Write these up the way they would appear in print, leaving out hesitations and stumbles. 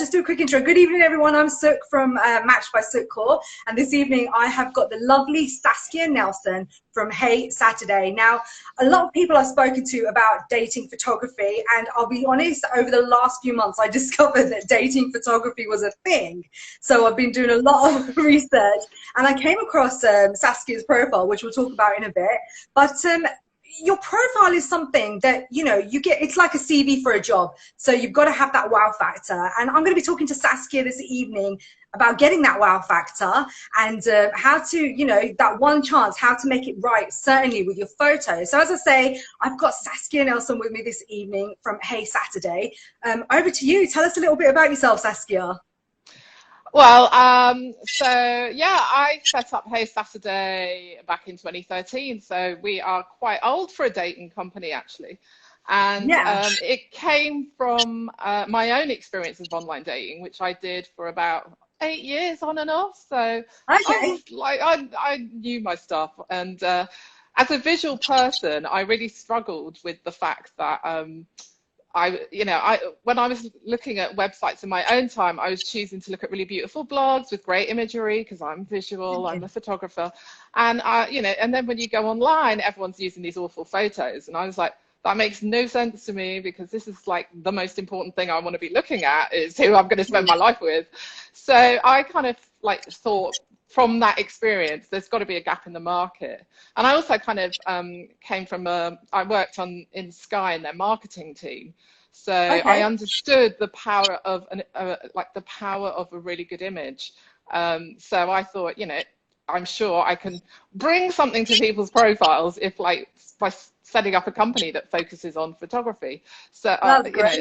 just do a quick intro. Good evening, everyone. I'm Sukh from Matched by Sukh Kaur, and this evening I have got the lovely Saskia Nelson from Hey Saturday. Now, a lot of people I've spoken to about dating photography, and I'll be honest, over the last few months I discovered that dating photography was a thing. So I've been doing a lot of research, and I came across Saskia's profile, which we'll talk about in a bit. But your profile is something that, you know, you get, it's like a CV for a job. So you've got to have that wow factor. And I'm going to be talking to Saskia this evening about getting that wow factor and how to, you know, that one chance, how to make it right, certainly with your photos. So as I say, I've got Saskia Nelson with me this evening from Hey Saturday. Over to you. Tell us a little bit about yourself, Saskia. Well, so yeah, I set up Hey Saturday back in 2013. So we are quite old for a dating company, actually. And yeah. It came from my own experience of online dating, which I did for about 8 years on and off. So okay. I knew my stuff. And as a visual person, I really struggled with the fact that when I was looking at websites in my own time, I was choosing to look at really beautiful blogs with great imagery because I'm visual, I'm a photographer. And, and then when you go online, everyone's using these awful photos. And I was like, that makes no sense to me because this is like the most important thing I want to be looking at is who I'm going to spend my life with. So I kind of like thought, from that experience, there's got to be a gap in the market. And I also kind of came from I worked in Sky in their marketing team. So I understood the power of the power of a really good image. So I thought, you know, I'm sure I can bring something to people's profiles if by setting up a company that focuses on photography. So,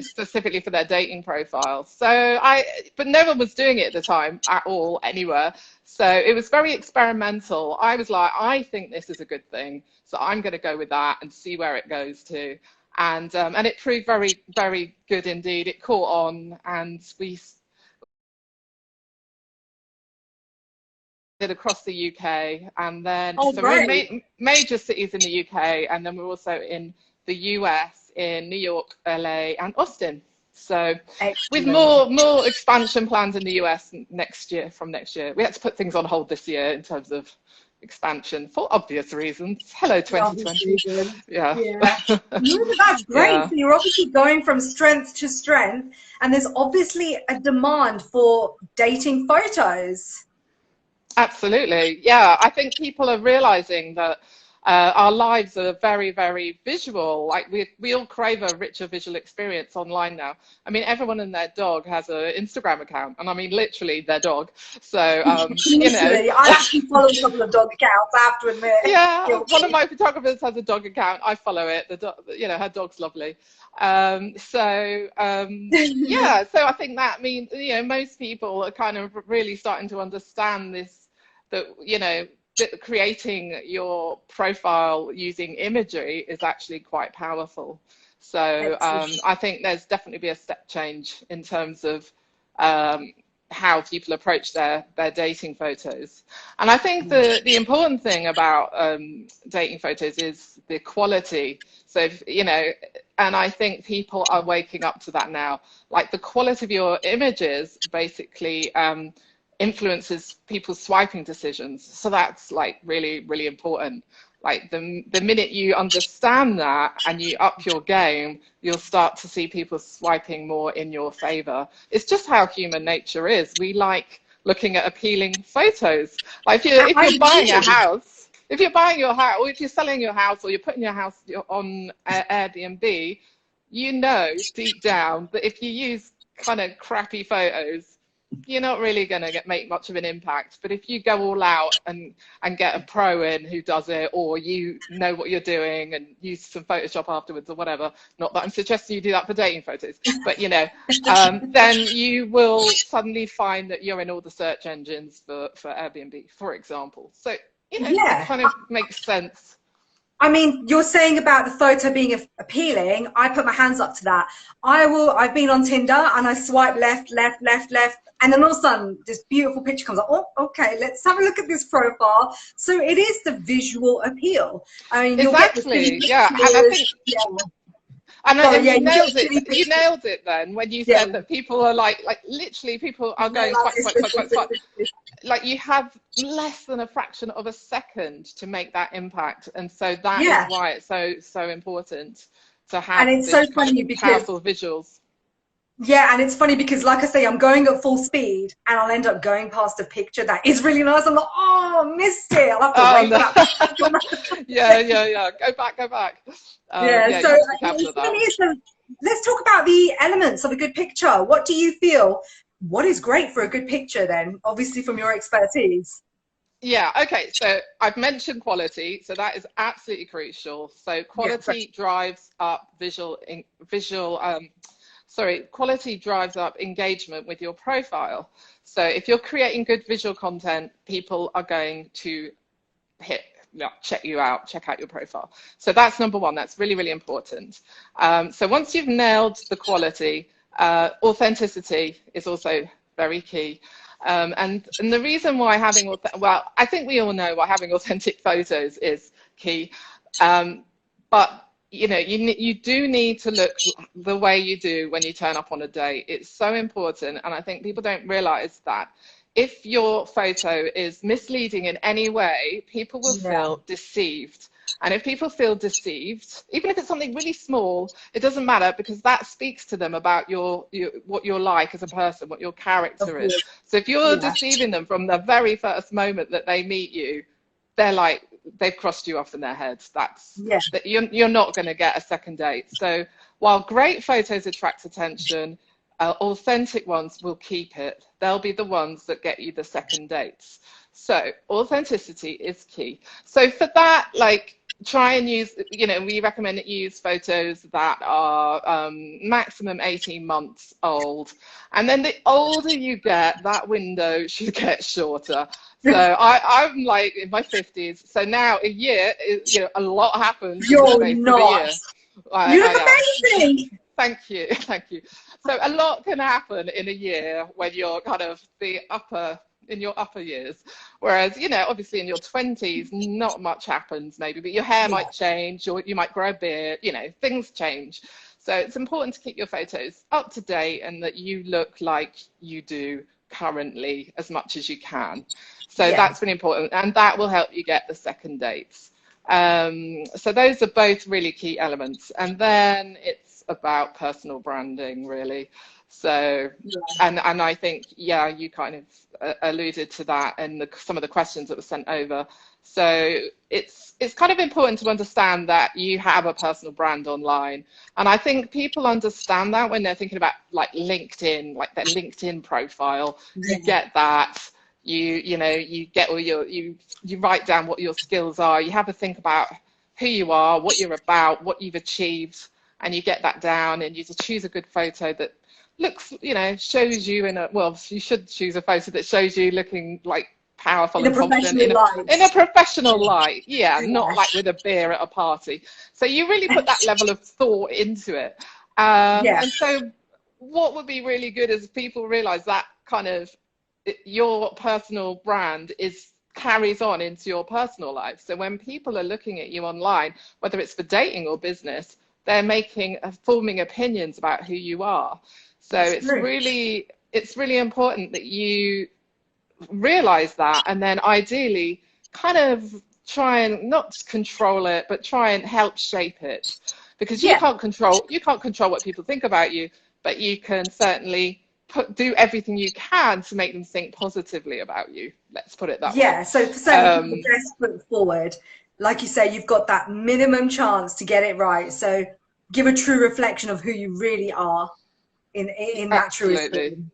specifically for their dating profiles. But no one was doing it at the time at all, anywhere. So it was very experimental. I was like, I think this is a good thing. So I'm going to go with that and see where it goes to. And it proved very, very good indeed. It caught on, and we did across the UK, and then major cities in the UK, and then we're also in the US, in New York, LA, and Austin. So with more expansion plans in the US from next year. We had to put things on hold this year in terms of expansion for obvious reasons. Hello 2020. Yeah. That's great. Yeah. So you're obviously going from strength to strength, and there's obviously a demand for dating photos. Absolutely. Yeah, I think people are realizing that our lives are very, very visual. Like we all crave a richer visual experience online now. I mean, everyone and their dog has an Instagram account, and I mean literally their dog. So you know, I actually follow a couple of dog accounts, I have to admit. Yeah, one of my photographers has a dog account. I follow it. Her dog's lovely. Yeah, so I think that means, you know, most people are kind of really starting to understand this. That, you know, that creating your profile using imagery is actually quite powerful. So I think there's definitely be a step change in terms of how people approach their dating photos. And I think the important thing about dating photos is the quality. So, you know, and I think people are waking up to that now. Like the quality of your images basically influences people's swiping decisions. So that's like really, really important. Like the minute you understand that and you up your game, you'll start to see people swiping more in your favor. It's just how human nature is. We like looking at appealing photos. Like if you're buying a house, if you're buying your house, or if you're selling your house, or you're putting your house on Airbnb, you know deep down that if you use kind of crappy photos, you're not really going to make much of an impact. But if you go all out and get a pro in who does it, or you know what you're doing and use some Photoshop afterwards or whatever, not that I'm suggesting you do that for dating photos, but you know, then you will suddenly find that you're in all the search engines for Airbnb, for example. So, you know, it kind of makes sense. I mean, you're saying about the photo being appealing. I put my hands up to that. I've been on Tinder and I swipe left, and then all of a sudden this beautiful picture comes up. Oh, okay, let's have a look at this profile. So it is the visual appeal. I mean, exactly. Yeah, and I think And, Sorry, and yeah, you nailed you it. You nailed it then when you yeah. said that people are like literally people are going swipe, swipe, swipe, swipe, swipe. Like you have less than a fraction of a second to make that impact, and so that is Yeah. why it's so important to And have it's so this kind of funny because, powerful visuals. yeah, and it's funny because, like I say, I'm going at full speed and I'll end up going past a picture that is really nice. I'm like, oh, missed it. I'll have to Oh wait no! for that. Yeah. Go back, go back. Yeah, Yeah, so you have to be careful it's of that. funny. So let's talk about the elements of a good picture. What do you feel? What is great for a good picture then? Obviously, from your expertise. Yeah, okay, so I've mentioned quality, so that is absolutely crucial. So Yeah, quality drives up quality drives up engagement with your profile. So if you're creating good visual content, people are going to check you out, check out your profile. So that's number one. That's really, really important. So once you've nailed the quality, authenticity is also very key. And the reason why well, I think we all know why having authentic photos is key. But you do need to look the way you do when you turn up on a date. It's so important, and I think people don't realize that if your photo is misleading in any way, people will feel deceived. And if people feel deceived, even if it's something really small, it doesn't matter, because that speaks to them about what you're like as a person, what your character is. So if you're deceiving them from the very first moment that they meet you, they're like, they've crossed you off in their heads. That you're not going to get a second date. So while great photos attract attention, authentic ones will keep it. They'll be the ones that get you the second dates. So authenticity is key. So for that, like, try and use, we recommend that you use photos that are maximum 18 months old. And then the older you get, that window should get shorter. So I'm like in my 50s. So now a year, a lot happens in the space of a year. You look amazing. Thank you. So a lot can happen in a year when you're kind of in your upper years. Whereas, obviously in your 20s, not much happens maybe, but your hair might change, or you might grow a beard, things change. So it's important to keep your photos up to date and that you look like you do currently as much as you can. So that's really important, and that will help you get the second dates. So those are both really key elements. And then it's about personal branding, really. So, and I think, you kind of alluded to that in some of the questions that were sent over. So it's kind of important to understand that you have a personal brand online. And I think people understand that when they're thinking about like LinkedIn, like their LinkedIn profile. You get that. You get all you write down what your skills are. You have to think about who you are, what you're about, what you've achieved, and you get that down, and you just choose a good photo that looks, shows you you should choose a photo that shows you looking like powerful and confident in a professional light. Not like with a beer at a party. So you really put that level of thought into it. And so what would be really good is people realize that kind of your personal brand carries on into your personal life. So when people are looking at you online, whether it's for dating or business, they're forming opinions about who you are. So it's really important that you realize that, and then ideally kind of try and not control it, but try and help shape it, because you can't control what people think about you, but you can certainly do everything you can to make them think positively about you. Let's put it that way. So for certain people, best foot forward, like you say, you've got that minimum chance to get it right. So give a true reflection of who you really are in that truest form.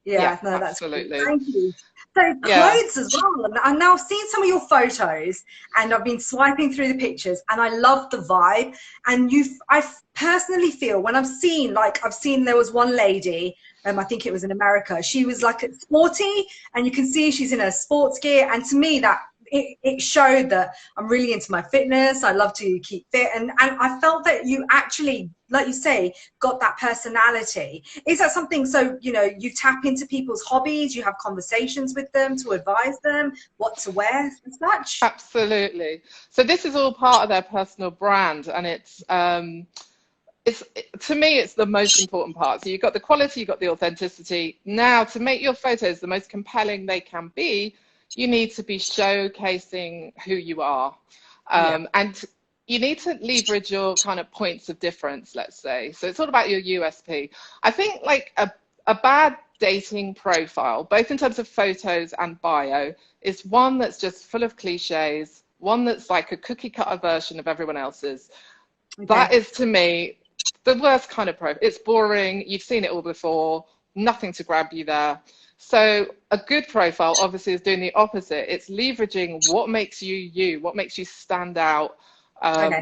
That's absolutely cool. Thank you. So clothes as well. And now I've seen some of your photos, and I've been swiping through the pictures, and I love the vibe. And I personally feel when I've seen there was one lady, I think it was in America. She was like sporty, and you can see she's in her sports gear. And to me, that it showed that I'm really into my fitness. I love to keep fit, and I felt that you actually, like you say, got that personality. Is that something? So you tap into people's hobbies, you have conversations with them to advise them what to wear and such. Absolutely. So this is all part of their personal brand, and it's to me, it's the most important part. So you've got the quality, you've got the authenticity. Now, to make your photos the most compelling they can be, you need to be showcasing who you are. And you need to leverage your kind of points of difference, let's say. So it's all about your USP. I think like a bad dating profile, both in terms of photos and bio, is one that's just full of cliches, one that's like a cookie cutter version of everyone else's. That is, to me, the worst kind of profile. It's boring. You've seen it all before. Nothing to grab you there. So a good profile obviously is doing the opposite. It's leveraging what makes you you, what makes you stand out,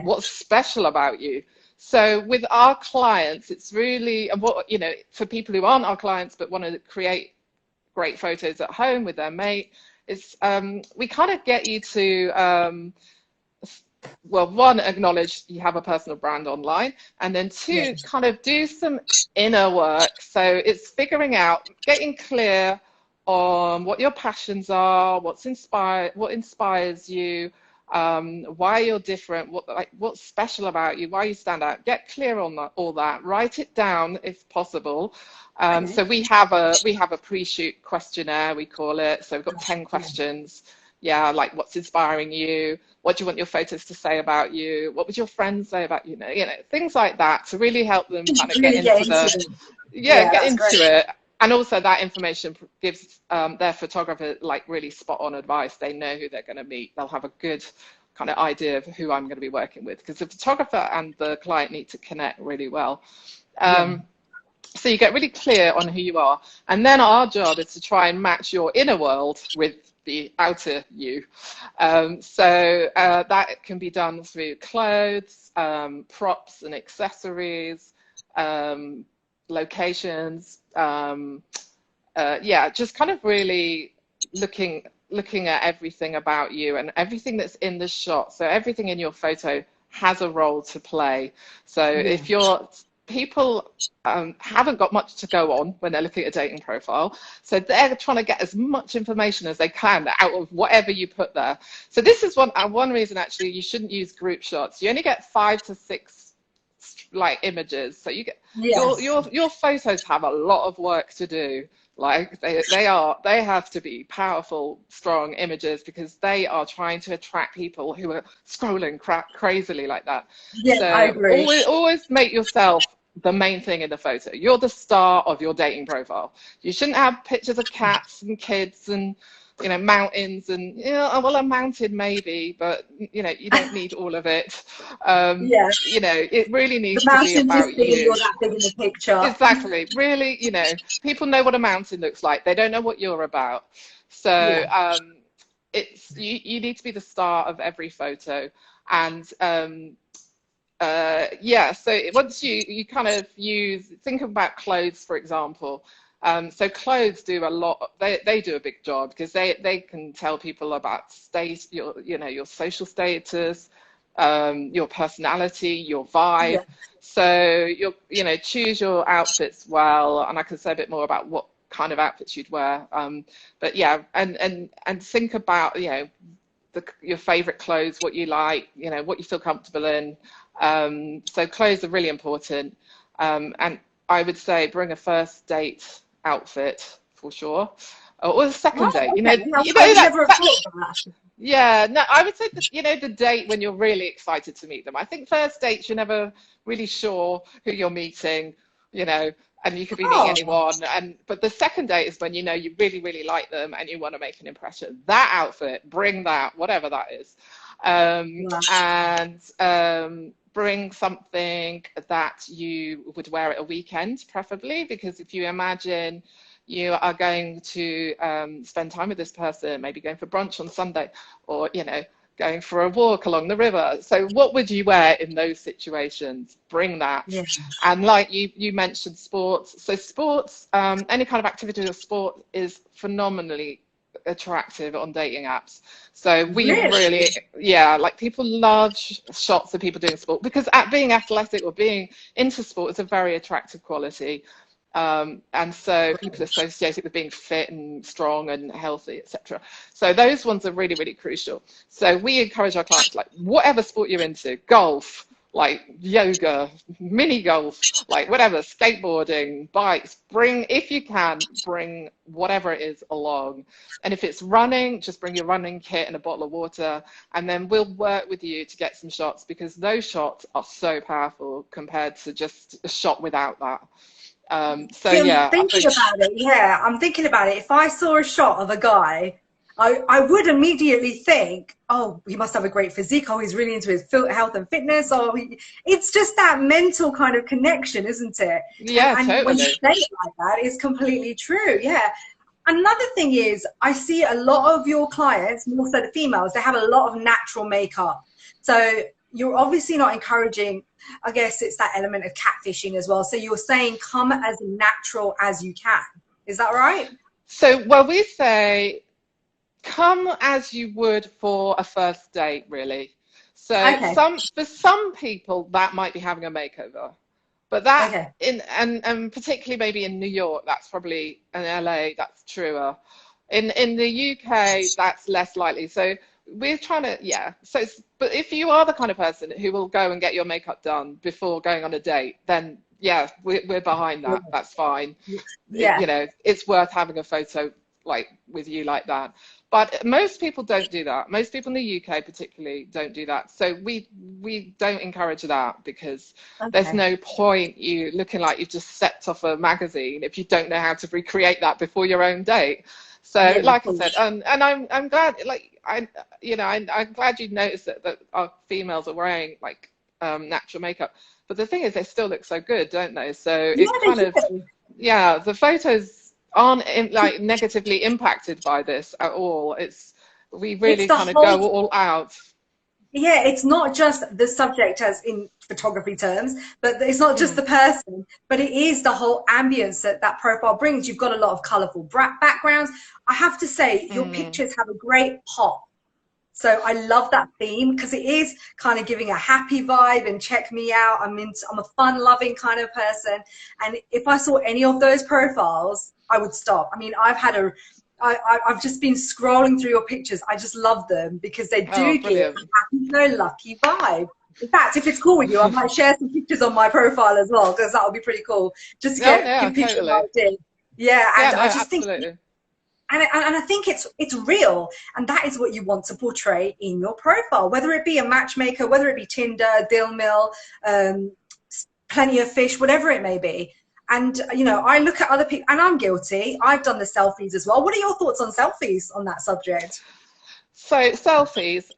what's special about you. So with our clients, it's really, what, you know, for people who aren't our clients but want to create great photos at home with their mate, it's we kind of get you to well, one, acknowledge you have a personal brand online, and then two, kind of do some inner work. So it's figuring out, getting clear on what your passions are, what inspires you, why you're different, what's special about you, why you stand out. Get clear on all that. Write it down if possible. So we have a pre-shoot questionnaire, we call it. So we've got 10 questions. Yeah, like what's inspiring you? What do you want your photos to say about you? What would your friends say about you? You know, things like that to really help them kind of get into it. And also that information gives their photographer like really spot on advice. They know who they're going to meet. They'll have a good kind of idea of who I'm going to be working with, because the photographer and the client need to connect really well. So you get really clear on who you are. And then our job is to try and match your inner world with the outer you. So that can be done through clothes, props and accessories, locations, just kind of really looking at everything about you and everything that's in the shot. So everything in your photo has a role to play. So if people haven't got much to go on when they're looking at a dating profile, so they're trying to get as much information as they can out of whatever you put there. So this is one reason actually you shouldn't use group shots. You only get 5 to 6 like images, so you get your photos have a lot of work to do. Like they have to be powerful, strong images, because they are trying to attract people who are scrolling crazily like that. So I agree. Always make yourself the main thing in the photo. You're the star of your dating profile. You shouldn't have pictures of cats and kids and, you know, mountains and, you know, well, a mountain maybe, but, you know, you don't need all of it. You know, it really needs to be about you. You're that big in the picture. Exactly. Really, you know, people know what a mountain looks like. They don't know what you're about. So it's you need to be the star of every photo. And so once you kind of think about clothes, for example. So clothes do a lot. They do a big job, because they can tell people about your social status, your personality, your vibe. So choose your outfits well, and I can say a bit more about what kind of outfits you'd wear. But yeah, and think about your favorite clothes, what you like, what you feel comfortable in. So clothes are really important, and I would say bring a first date outfit for sure, or the second date. Yeah, no, I would say the date when you're really excited to meet them. I think first dates, you're never really sure who you're meeting, and you could be meeting anyone. But the second date is when you really, really like them and you want to make an impression. That outfit, bring that, whatever that is, and bring something that you would wear at a weekend, preferably, because if you imagine you are going to spend time with this person, maybe going for brunch on Sunday, or going for a walk along the river. So what would you wear in those situations? Bring that. And like you mentioned sports. So sports, any kind of activity or sport is phenomenally attractive on dating apps. So we really like, people love shots of people doing sport, because being athletic or being into sport is a very attractive quality. And so people associate it with being fit and strong and healthy, etc. So those ones are really, really crucial. So we encourage our clients, like, whatever sport you're into, golf, like yoga, mini golf, like whatever, skateboarding, bikes. Bring, if you can, bring whatever it is along. And if it's running, just bring your running kit and a bottle of water, and then we'll work with you to get some shots, because those shots are so powerful compared to just a shot without that. So yeah, I'm thinking about it. Yeah, I'm thinking about it. If I saw a shot of a guy, I would immediately think, oh, he must have a great physique. Oh, he's really into his health and fitness. Oh, it's just that mental kind of connection, isn't it? yeah, And when you totally. say it like that, it's completely true. Yeah. Another thing is, I see a lot of your clients, more so the females, they have a lot of natural makeup. So you're obviously not encouraging, I guess it's that element of catfishing as well. So you're saying come as natural as you can. Is that right? So, well, we say come as you would for a first date, really. So Okay. for some people that might be having a makeover, but that Okay. and particularly maybe in New York, that's probably, in LA, that's truer. In the UK, that's less likely. So we're trying to, yeah. So, but if you are the kind of person who will go and get your makeup done before going on a date, then yeah, we're behind that. That's fine. Yeah. You know, it's worth having a photo like with you like that. But most people don't do that. Most people in the UK particularly don't do that. So we don't encourage that, because there's no point you looking like you've just stepped off a magazine if you don't know how to recreate that before your own date. So Yeah, like I said, and I'm glad, like I'm glad you noticed that our females are wearing like natural makeup. But the thing is, they still look so good, don't they? So yeah, it they kind of, do. yeah, the photos aren't like negatively impacted by this at all. We It's really the kind of go whole, all out. yeah, it's not just the subject as in photography terms, but it's not just Mm, the person, but it is the whole ambience that that profile brings. You've got a lot of colorful backgrounds. I have to say, your mm. pictures have a great pop. So I love that theme, because it is kind of giving a happy vibe and check me out. I'm a fun loving kind of person. And if I saw any of those profiles, I would stop. I mean, I've just been scrolling through your pictures. I just love them because they Oh, do give brilliant. a happy-go-lucky vibe. In fact, if it's cool with you, I might share some pictures on my profile as well, because that would be pretty cool, just to Oh, give yeah, people totally. an idea. Yeah, Yeah, and no, I just think, absolutely. and I think it's real, and that is what you want to portray in your profile, whether it be a matchmaker, whether it be Tinder, Deal Mill, um, Plenty of Fish, whatever it may be. And you know, I look at other people, and I'm guilty. I've done the selfies as well. What are your thoughts on selfies on that subject? So selfies.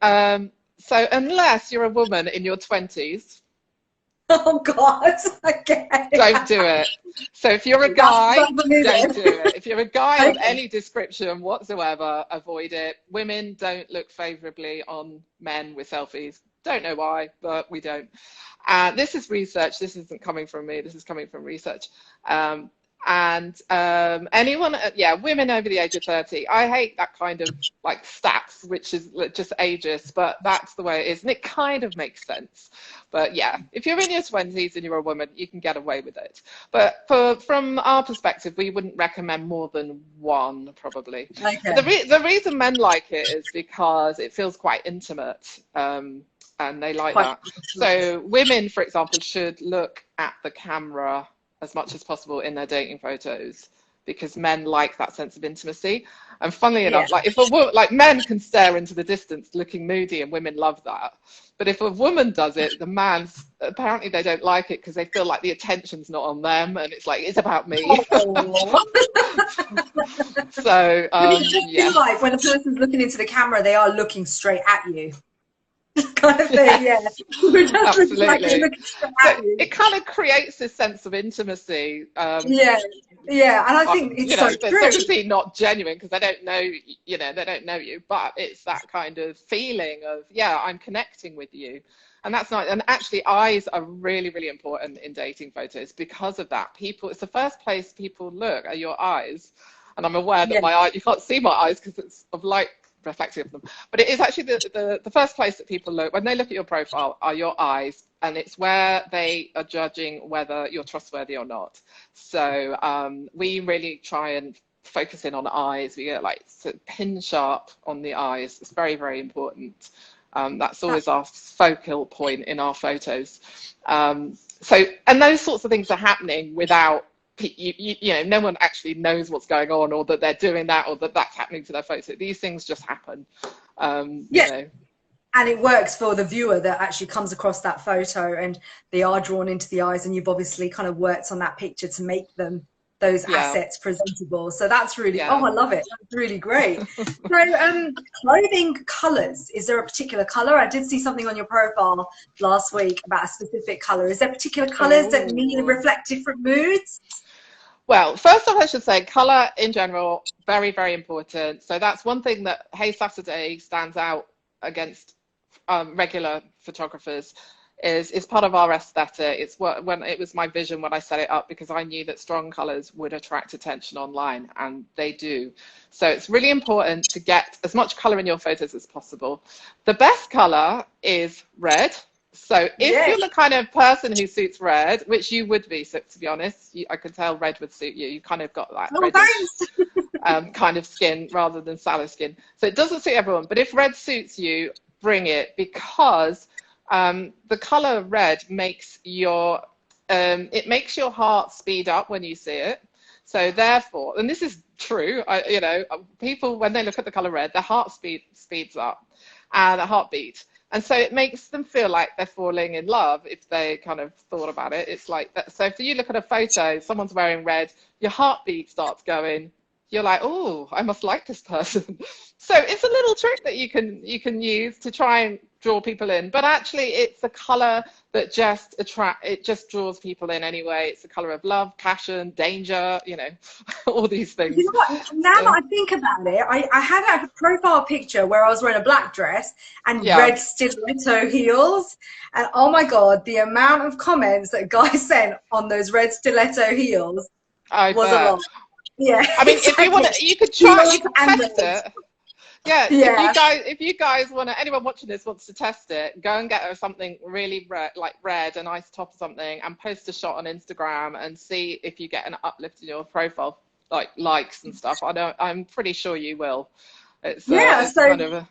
So unless you're a woman in your 20s, Oh God, okay. don't do it. So if you're a That's guy, for me don't then. do it. If you're a guy of Okay. any description whatsoever, avoid it. Women don't look favorably on men with selfies. Don't know why, but we don't. This is research. This isn't coming from me. This is coming from research. Um, and anyone, yeah, women over the age of 30. I hate that kind of like stats, which is just ageist, but that's the way it is. And it kind of makes sense. But yeah, if you're in your 20s and you're a woman, you can get away with it. But from our perspective, we wouldn't recommend more than one, probably. But Okay. the reason men like it is because it feels quite intimate. And they like Quite. that. So women, for example, should look at the camera as much as possible in their dating photos, because men like that sense of intimacy. And funnily Yeah. enough, like if a like men can stare into the distance looking moody, and women love that. But if a woman does it, the man's apparently they don't like it, because they feel like the attention's not on them, and it's like it's about me. Oh. So But it does yeah. feel like when a person's looking into the camera, they are looking straight at you. Kind of thing, yeah. It does look like they're Absolutely. looking straight So at you. it kind of creates this sense of intimacy. Yeah, yeah, and I think it's You so know, that's true. obviously not genuine, because they don't know, you know, they don't know you, but it's that kind of feeling of, yeah, I'm connecting with you. And that's not, and actually eyes are really, really important in dating photos because of that. People, it's the first place people look at your eyes. And I'm aware that Yeah, my eye, you can't see my eyes because it's of light reflective of them. But it is actually the first place that people look when they look at your profile are your eyes, and it's where they are judging whether you're trustworthy or not. So we really try and focus in on eyes. We get like pin sharp on the eyes. It's very, very important. That's always our focal point in our photos. So, and those sorts of things are happening without, you know, no one actually knows what's going on, or that they're doing that, or that that's happening to their photo. These things just happen. You know. And it works for the viewer that actually comes across that photo and they are drawn into the eyes, and you've obviously kind of worked on that picture to make them, those assets, presentable. So that's really, oh, I love it. That's really great. So clothing colors, is there a particular color? I did see something on your profile last week about a specific color. Is there particular colors that mean reflect different moods? Well, first off, I should say color in general, very, very important. So that's one thing that Hey Saturday stands out against regular photographers. Is part of our aesthetic. It's when it was my vision when I set it up, because I knew that strong colors would attract attention online, and they do. So it's really important to get as much color in your photos as possible. The best color is red. So if you're the kind of person who suits red, which you would be, so to be honest, I could tell red would suit you. You kind of got that reddish, kind of skin rather than sallow skin. So it doesn't suit everyone, but if red suits you, bring it, because the color red makes your it makes your heart speed up when you see it. So therefore, and this is true, you know, people when they look at the color red, their heart speeds up, and a heartbeat, and so it makes them feel like they're falling in love if they kind of thought about it. It's like that. So if you look at a photo, someone's wearing red, your heartbeat starts going. You're like, oh, I must like this person. So it's a little trick that you can use to try and draw people in, but actually it's a color that just draws people in anyway. It's the color of love, passion, danger, you know, all these things. You know what? Now that I think about it, I had a profile picture where I was wearing a black dress and red stiletto heels, and oh my god, the amount of comments that guys sent on those red stiletto heels was a lot. Yeah, I mean, if you want to, you could try, you can test it. Yeah, if you guys want to, anyone watching this wants to test it, go and get her something really red, like red, a nice top or something, and post a shot on Instagram and see if you get an uplift in your profile, like likes and stuff. I'm pretty sure you will. It's it's so kind of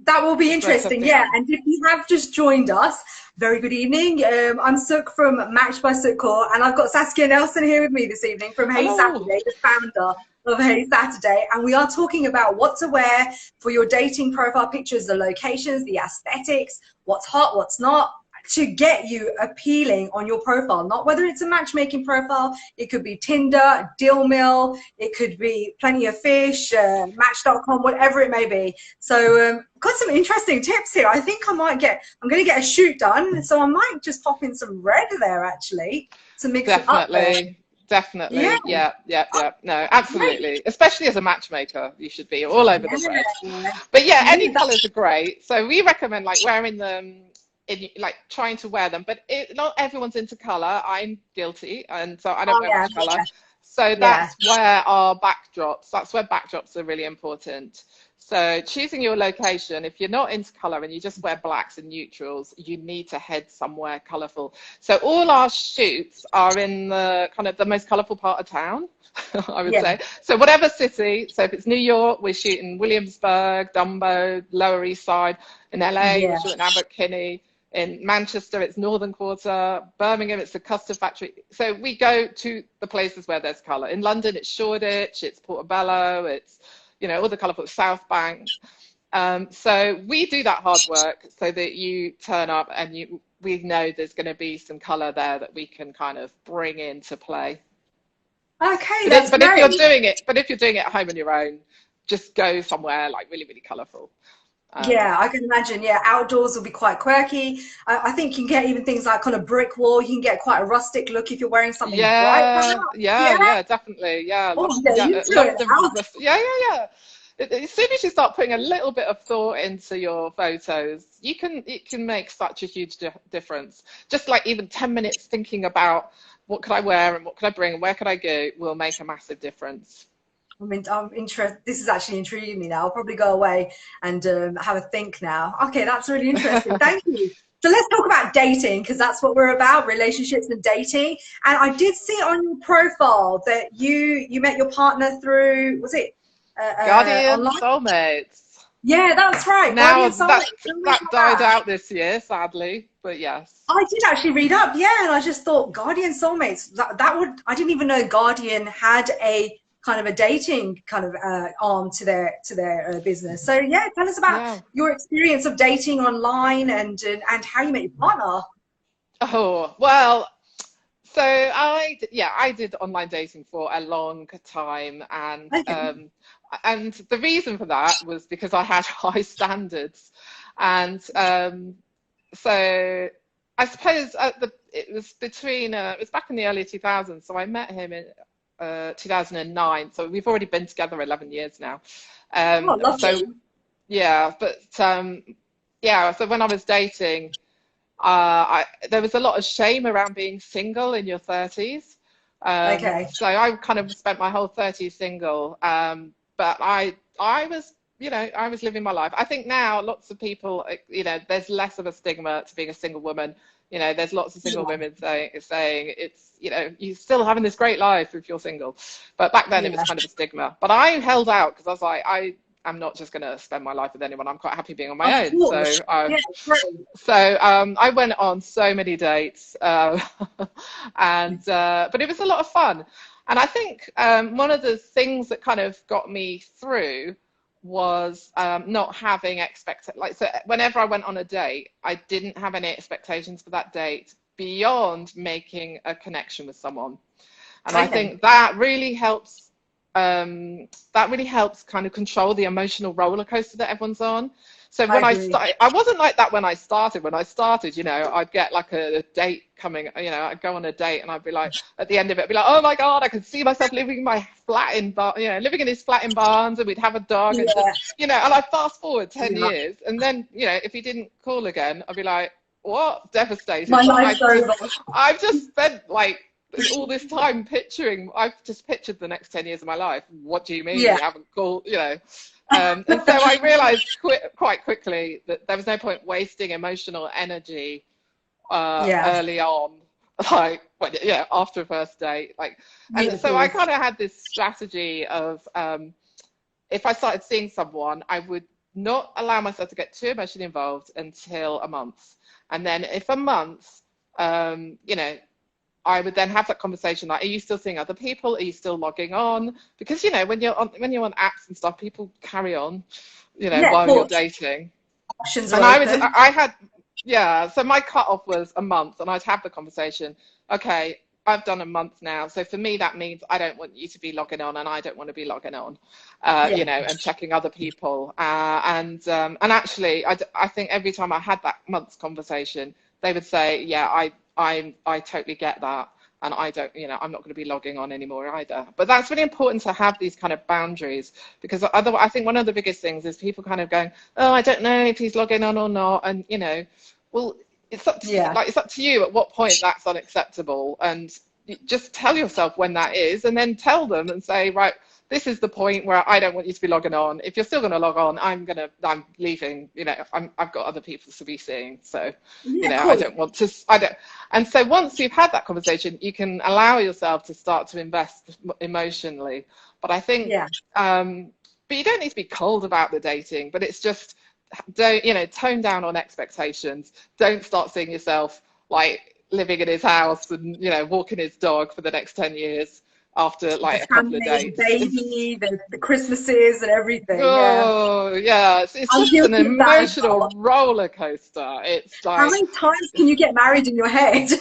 that will be interesting. Yeah, and if you have just joined us, very good evening. I'm Sukh from Matched by Sukh Kaur, and I've got Saskia Nelson here with me this evening from Hey Saturday, the founder of Hey Saturday, and we are talking about what to wear for your dating profile pictures, the locations, the aesthetics, what's hot, what's not, to get you appealing on your profile. Not whether it's a matchmaking profile, it could be Tinder, Deal Mill, it could be Plenty of Fish, Match.com, whatever it may be. So got some interesting tips here. I think I'm going to get a shoot done, so I might just pop in some red there actually to mix it up there. Definitely. Yeah. No, absolutely. Especially as a matchmaker, you should be all over the red. But yeah, any colors are great. So we recommend like wearing them, like trying to wear them, but not everyone's into color. I'm guilty, and so I don't wear much color. So that's where that's where backdrops are really important. So choosing your location, if you're not into color and you just wear blacks and neutrals, you need to head somewhere colorful. So all our shoots are in the kind of the most colorful part of town, I would say. So whatever city, so if it's New York, we're shooting Williamsburg, Dumbo, Lower East Side. In LA, we're shooting Abbot Kinney. In Manchester, it's Northern Quarter. Birmingham, it's the Custard Factory. So we go to the places where there's color. In London, it's Shoreditch, it's Portobello, it's, you know, all the colorful South Bank. So we do that hard work so that you turn up and we know there's going to be some color there that we can kind of bring into play. Okay, but if you're doing it at home on your own, just go somewhere like really, really colorful. Yeah, I can imagine. Yeah, outdoors will be quite quirky. I think you can get even things like on a brick wall. You can get quite a rustic look if you're wearing something bright. Yeah, definitely. Yeah, As soon as you start putting a little bit of thought into your photos, it can make such a huge difference. Just like even 10 minutes thinking about what could I wear and what could I bring and where could I go will make a massive difference. I mean, I'm interested. This is actually intriguing me now. I'll probably go away and have a think now. Okay, that's really interesting. Thank you. So let's talk about dating, because that's what we're about, relationships and dating. And I did see on your profile that you met your partner through, was it Guardian Soulmates? Yeah, that's right. Now Guardian soulmates. that died out this year, sadly, but yes. I did actually read up, yeah, and I just thought Guardian soulmates. That would, I didn't even know Guardian had a kind of a dating kind of arm to their business. So yeah, tell us about Yeah. your experience of dating online and how you met your partner. Oh, well, so I did online dating for a long time, Okay. and the reason for that was because I had high standards, and so I suppose it was it was back in the early 2000s. So I met him in 2009. So we've already been together 11 years now. Oh, So lovely. yeah, but yeah. So when I was dating, there was a lot of shame around being single in your 30s. Okay. So I kind of spent my whole 30s single. But I was, I was living my life. I think now lots of people, there's less of a stigma to being a single woman. There's lots of single Yeah. women saying it's, you're still having this great life if you're single. But back then it was Yeah. kind of a stigma. But I held out because I was like, I'm not just going to spend my life with anyone. I'm quite happy being on Of my own. course. Yeah, great. So I went on so many dates, but it was a lot of fun. And I think one of the things that kind of got me through was not having so whenever I went on a date, I didn't have any expectations for that date beyond making a connection with someone. And I Okay. think that really helps. That really helps kind of control the emotional roller coaster that everyone's on. So I when I agree. started, I wasn't like that when I started. When I started, I'd get like a date coming, I'd go on a date and I'd be like, at the end of it, I'd be like, oh my God, I could see myself living in my flat living in his flat in Barnes, and we'd have a dog and just, Yeah. and I fast forward 10 Yeah. years. And then, if he didn't call again, I'd be like, what? Devastated. My But life's over. I've just spent like all this time I've just pictured the next 10 years of my life. What do you mean Yeah. you haven't called, and so I realized quite quickly that there was no point wasting emotional energy Yeah. early on, like after a first date, Yeah, and of so I course. kind of had this strategy of if I started seeing someone, I would not allow myself to get too emotionally involved until a month, and then if a month, I would then have that conversation like, are you still seeing other people? Are you still logging on? Because when you're on apps and stuff, people carry on, Yeah, of while you're course. dating. Options are And open. I had, yeah. So my cutoff was a month, and I'd have the conversation. Okay, I've done a month now, so for me that means I don't want you to be logging on, and I don't want to be logging on, Yeah. and checking other people. And actually, I think every time I had that month's conversation, they would say, yeah, I totally get that. And I don't, I'm not going to be logging on anymore either. But that's really important to have these kind of boundaries, because otherwise, I think one of the biggest things is people kind of going, oh, I don't know if he's logging on or not. And, well, Yeah. it's up to you at what point that's unacceptable. And just tell yourself when that is, and then tell them and say, right, this is the point where I don't want you to be logging on. If you're still going to log on, I'm leaving. I've got other people to be seeing. So, Yeah, of I course. don't want to. I don't. And so once you've had that conversation, you can allow yourself to start to invest emotionally. But I think, Yeah. but you don't need to be cold about the dating. But it's just don't tone down on expectations. Don't start seeing yourself like living in his house and walking his dog for the next 10 years after The like a couple of family, the dates. baby, the Christmases and everything. Yeah. Oh yeah, it's I'm just an guilty of that as emotional well. roller coaster. It's How like, many times can you get married in your head?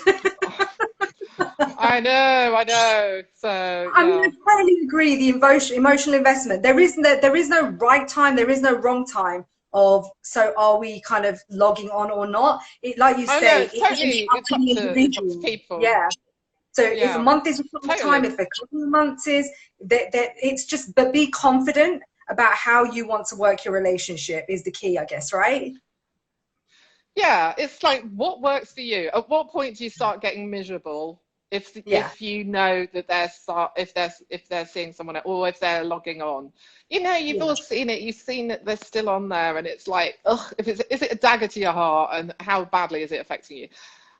I know. So I mean, yeah, I totally agree. The emotional investment. There is no right time. There is no wrong time of. So are we kind of logging on or not? Like you I know. say, It's it's totally. up to the It's up to individual. people. Yeah. So if a Yeah, month is a long time, totally. if a couple of months is, that it's just. But be confident about how you want to work your relationship is the key, I guess. Right? Yeah, it's like what works for you. At what point do you start getting miserable Yeah. if you know that if they're seeing someone else, or if they're logging on? You've Yeah. all seen it. You've seen that they're still on there, and it's like, ugh, is it a dagger to your heart, and how badly is it affecting you?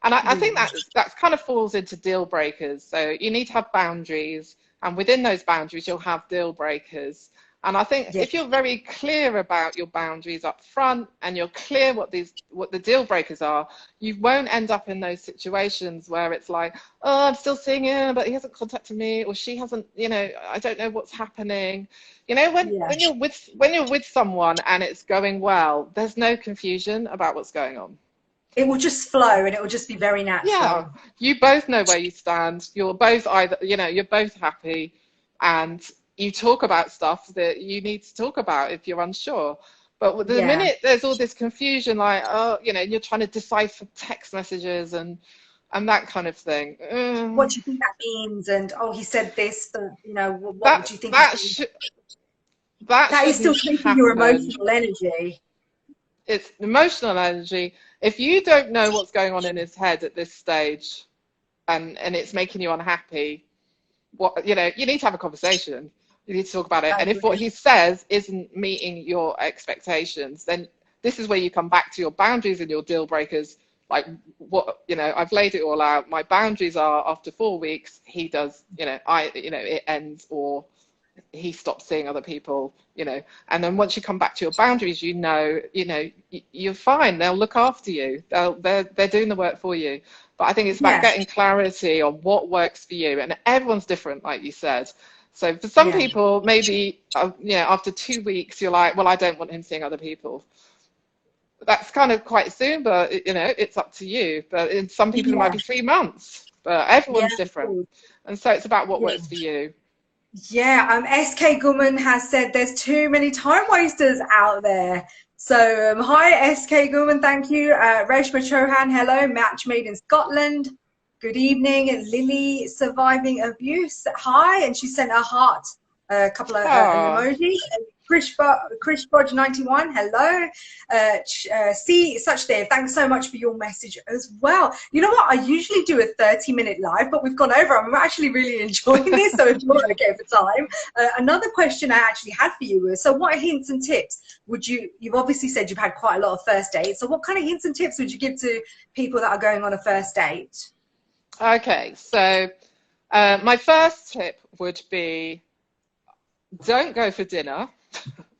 And I think Yeah. that's kind of falls into deal breakers. So you need to have boundaries, and within those boundaries, you'll have deal breakers. And I think Yeah. if you're very clear about your boundaries up front and you're clear what the deal breakers are, you won't end up in those situations where it's like, oh, I'm still seeing him, but he hasn't contacted me, or she hasn't, you know, I don't know what's happening. You know, Yeah. when you're with someone and it's going well, there's no confusion about what's going on. It will just flow and it will just be very Yeah, natural. you both know where you stand. You're both either, you know, you're both happy, and you talk about stuff that you need to talk about if you're unsure. But the Yeah. minute there's all this confusion, like, oh, you know, you're trying to decipher text messages and that kind of thing. What do you think that means? And oh, he said this, but you know, what That do you think? that sh that That is still shouldn't taking your happen. emotional energy. It's emotional energy. If you don't know what's going on in his head at this stage, and it's making you unhappy, what, you know, you need to have a conversation. You need to talk about it. I And if what agree. he says isn't meeting your expectations, then this is where you come back to your boundaries and your deal breakers. Like, what, you know, I've laid it all out. My boundaries are, after 4 weeks, he does, you know, it ends, or he stops seeing other people, you know. And then once you come back to your boundaries, you're fine. They'll look after you. They're doing the work for you. But I think it's about Yeah. getting clarity on what works for you, and everyone's different, like you said. So for some Yeah. people, maybe after 2 weeks, you're like, well, I don't want him seeing other people. That's kind of quite soon, but you know, it's up to you. But in some people, it might Yeah. be 3 months. But Yeah. everyone's different, and so it's about what Yeah. works for you. Yeah, SK Guman has said there's too many time wasters out there. So hi SK Guman, thank you. Reshma Chauhan, hello. Match made in Scotland. Good evening. Lily surviving abuse. Hi, and she sent a heart, a couple of an Oh. emoji. Krish Bodge 91, hello. See Such Dave, thanks so much for your message as well. You know what? I usually do a 30-minute live, but we've gone over. I'm actually really enjoying this, so if you're okay for time. Another question I actually had for you was, so what hints and tips would you've obviously said you've had quite a lot of first dates, so what kind of hints and tips would you give to people that are going on a first date? Okay, so my first tip would be, don't go for dinner.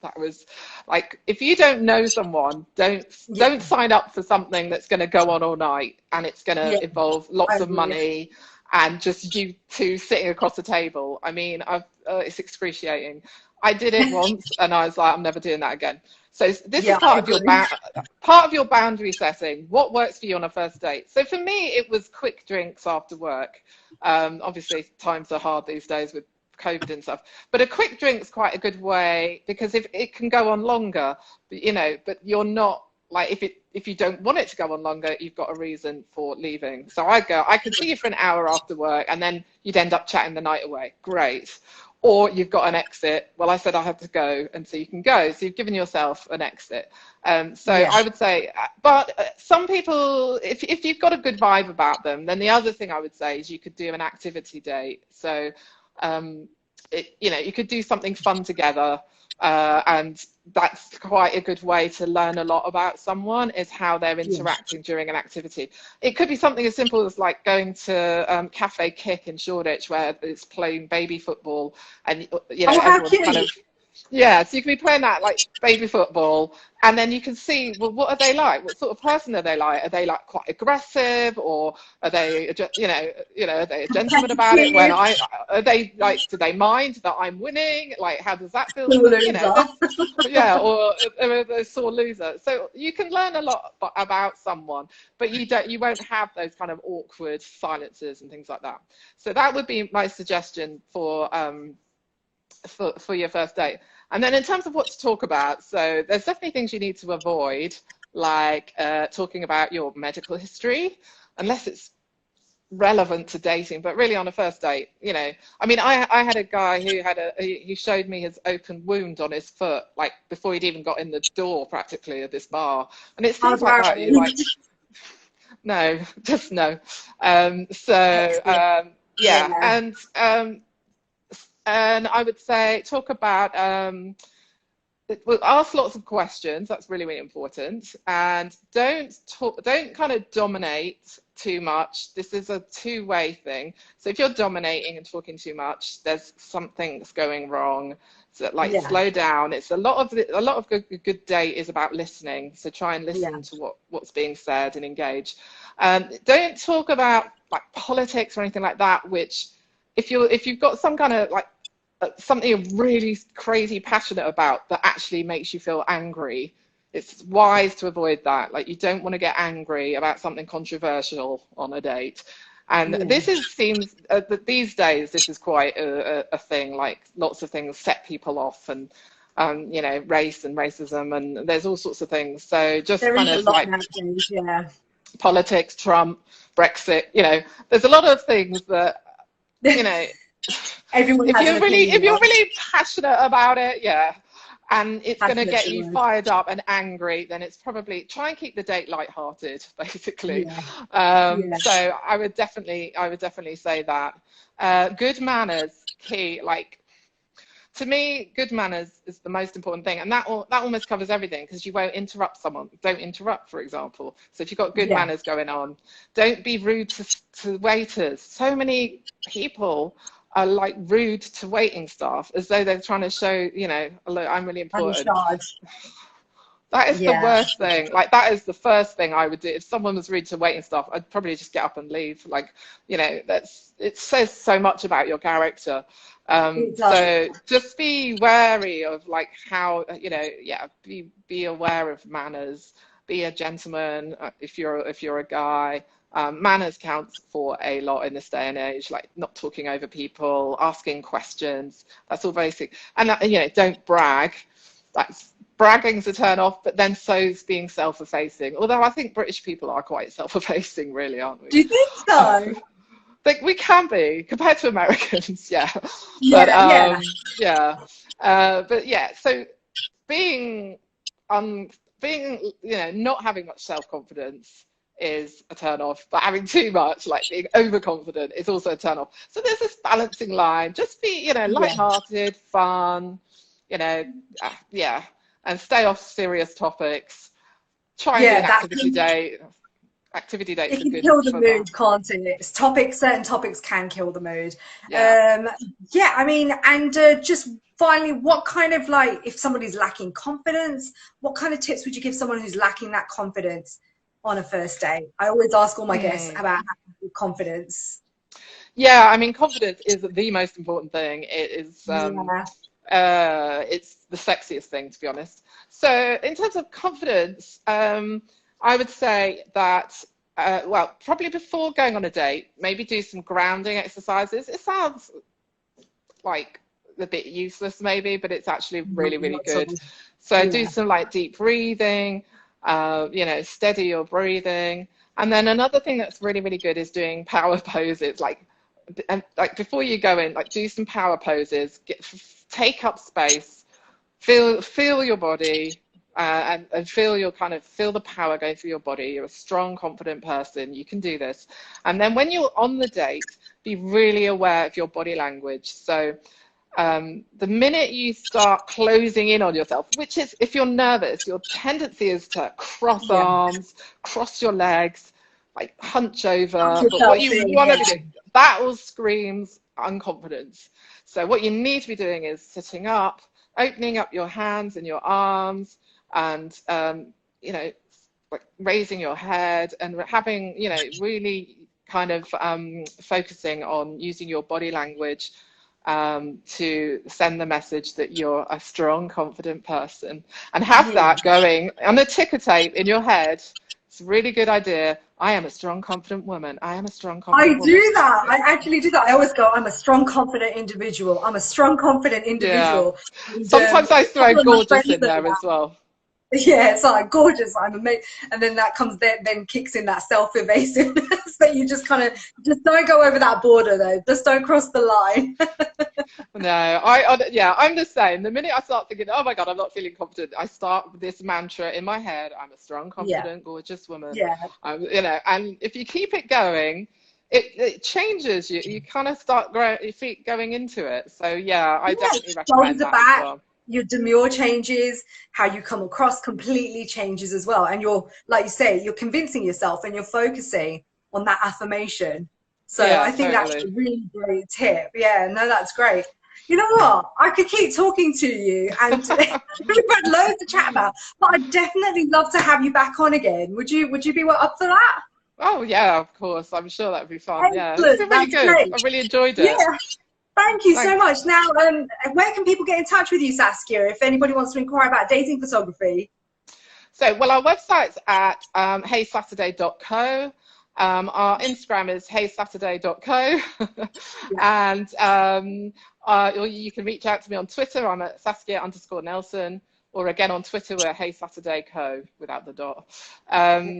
That was like, if you don't know someone, don't Yeah, sign up for something that's going to go on all night and it's going yeah, to involve I lots of agree. money and just you two sitting across the table. I mean, it's excruciating. I did it once and I was like, I'm never doing that again. So this is Yeah, I part agree. of your boundary setting. What works for you on a first date? So for me, it was quick drinks after work. Obviously, times are hard these days with COVID and stuff, but a quick drink's quite a good way, because if it can go on longer, but you're not, like, if you don't want it to go on longer, you've got a reason for leaving. So I could see you for an hour after work, and then you'd end up chatting the night away. Great. Or you've got an exit. Well, I said I have to go, and so you can go. So you've given yourself an exit. So Yeah, I would say, but some people, if you've got a good vibe about them, then the other thing I would say is you could do an activity date. So you could do something fun together, and that's quite a good way to learn a lot about someone, is how they're yeah. interacting during an activity. It could be something as simple as like going to Cafe Kick in Shoreditch, where it's playing baby football, and Oh, how everyone's kind cute. of, yeah, so you can be playing that, like, baby football, and then you can see, well, what are they like? What sort of person are they like? Are they like quite aggressive, or are they, are they a gentleman about it? Competitive. Are they like, do they mind that I'm winning? Like, how does that feel to Sore them? loser. Yeah, or are they a sore loser? So you can learn a lot about someone, but you won't have those kind of awkward silences and things like that. So that would be my suggestion for your first date. And then in terms of what to talk about, so there's definitely things you need to avoid, like talking about your medical history, unless it's relevant to dating. But really, on a first date, I mean, I had a guy who he showed me his open wound on his foot, like, before he'd even got in the door practically of this bar. And it's Oh, things like that, you're like, no, just no. Yeah, yeah. and I would say talk about, we'll ask lots of questions. That's really, really important. And don't kind of dominate too much. This is a two-way thing. So if you're dominating and talking too much, there's something that's going wrong. So, like, Yeah. slow down. It's a lot of good date is about listening. So try and Yeah. listen to what's being said and engage. Don't talk about like politics or anything like that. Which, if you've got some kind of like something you're really crazy passionate about that actually makes you feel angry, it's wise to avoid that. Like, you don't want to get angry about something controversial on a date. And Yeah. this seems that these days this is quite a thing. Like, lots of things set people off, and you know, race and racism, and there's all sorts of things. So just There kind is a of lot like nowadays, yeah. politics, Trump, Brexit. You know, there's a lot of things that, you know, Everyone has an if opinion, you're right? really passionate about it, yeah, and it's going to Passionate get the you word. fired up and angry, then it's probably try and keep the date lighthearted, basically. Yeah. Yeah. So I would definitely say that good manners key. Like, to me, good manners is the most important thing, and that almost covers everything, because you won't interrupt someone. Don't interrupt, for example. So if you've got good Yeah. manners going on, don't be rude to waiters. So many people are like rude to waiting staff, as though they're trying to show, you know, look, I'm really I'm in important. charge. That is the Yeah. worst thing. Like, that is the first thing I would do. If someone was rude to waiting staff, I'd probably just get up and leave. Like, you know, it says so much about your character. It does. So just be wary of like how, you know, yeah, be aware of manners. Be a gentleman if you're a guy. Manners counts for a lot in this day and age. Like, not talking over people, asking questions. That's all basic. And you know, don't brag. Bragging's a turn off, but then so's being self-effacing. Although I think British people are quite self-effacing, really, aren't we? Do you think so? Like, we can be compared to Americans, yeah. Yeah, But yeah. but yeah. So being being, you know, not having much self-confidence is a turn off, but having too much, like being overconfident, is also a turn off. So there's this balancing line. Just be, you know, lighthearted, fun, you know, yeah, and stay off serious topics. Try and do an activity date. Activity dates it are can good kill the for mood, that. can't it? It's certain topics can kill the mood. Yeah. Yeah, I mean, and just finally, what kind of, like, if somebody's lacking confidence, what kind of tips would you give someone who's lacking that confidence on a first date? I always ask all my guests about confidence. Yeah, I mean, confidence is the most important thing. It is, it's the sexiest thing, to be honest. So in terms of confidence, I would say that, well, probably before going on a date, maybe do some grounding exercises. It sounds like a bit useless maybe, but it's actually really, really good. So do some like deep breathing, you know, steady your breathing. And then another thing that's really, really good is doing power poses. Like before you go in, like, do some power poses, take up space, feel your body, and feel the power going through your body. You're a strong, confident person. You can do this. And then when you're on the date, be really aware of your body language. So the minute you start closing in on yourself, which is, if you're nervous, your tendency is to cross arms, cross your legs, like hunch over. But what you want to be doing, that all screams unconfidence. So what you need to be doing is sitting up, opening up your hands and your arms, and you know, like raising your head, and having, you know, really kind of focusing on using your body language to send the message that you're a strong, confident person, and have that going on a ticker tape in your head. It's a really good idea. I am a strong, confident woman. I am a strong, confident woman. I do that. I actually do that. I always go, I'm a strong, confident individual. I'm a strong, confident individual. Yeah. And, sometimes I throw gorgeous in there as well. Yeah, it's like gorgeous. I'm amazing, and then that comes then kicks in that self-evasiveness that you just kind of just don't go over that border though. Just don't cross the line. No, I'm the same. The minute I start thinking, oh my God, I'm not feeling confident, I start with this mantra in my head: I'm a strong, confident, gorgeous woman. Yeah. You know, and if you keep it going, it changes you. You kind of start your feet going into it. So yeah, I definitely recommend that as well. Your demure changes, how you come across completely changes as well. And you're, like you say, you're convincing yourself and you're focusing on that affirmation. So yeah, I think that's a really great tip. Yeah, no, that's great. You know what? I could keep talking to you, and we've got loads to chat about. But I'd definitely love to have you back on again. Would you be up for that? Oh yeah, of course. I'm sure that'd be fun. Excellent. Yeah, it's been really good. Great. I really enjoyed it. Yeah. Thank you so Thanks. much. Now, where can people get in touch with you, Saskia, if anybody wants to inquire about dating photography? So, well, our website's at heysaturday.co. Our Instagram is heysaturday.co. And you can reach out to me on Twitter. I'm at Saskia_Nelson. Or again on Twitter, we're heySaturdayCo without the dot.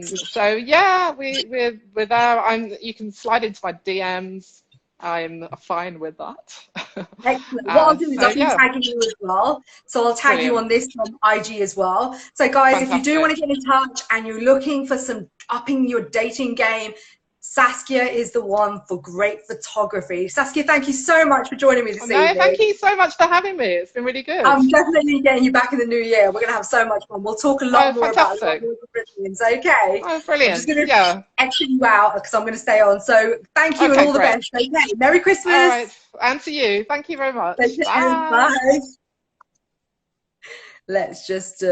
So yeah, we're there. You can slide into my DMs. I'm fine with that. Excellent. What I'll do is I'll be tagging you as well. So I'll tag you on this on IG as well. So guys, if you do want to get in touch and you're looking for some upping your dating game, Saskia is the one for great photography. Saskia, thank you so much for joining me this evening. Thank you so much for having me. It's been really good. I'm definitely getting you back in the new year. We're going to have so much fun. We'll talk a lot more about a lot more different things. Okay. Oh, brilliant. I'm just going to exit you out because I'm going to stay on. So thank you and all the best. Okay. Merry Christmas. All right. And to you. Thank you very much. Bye. Bye. Let's just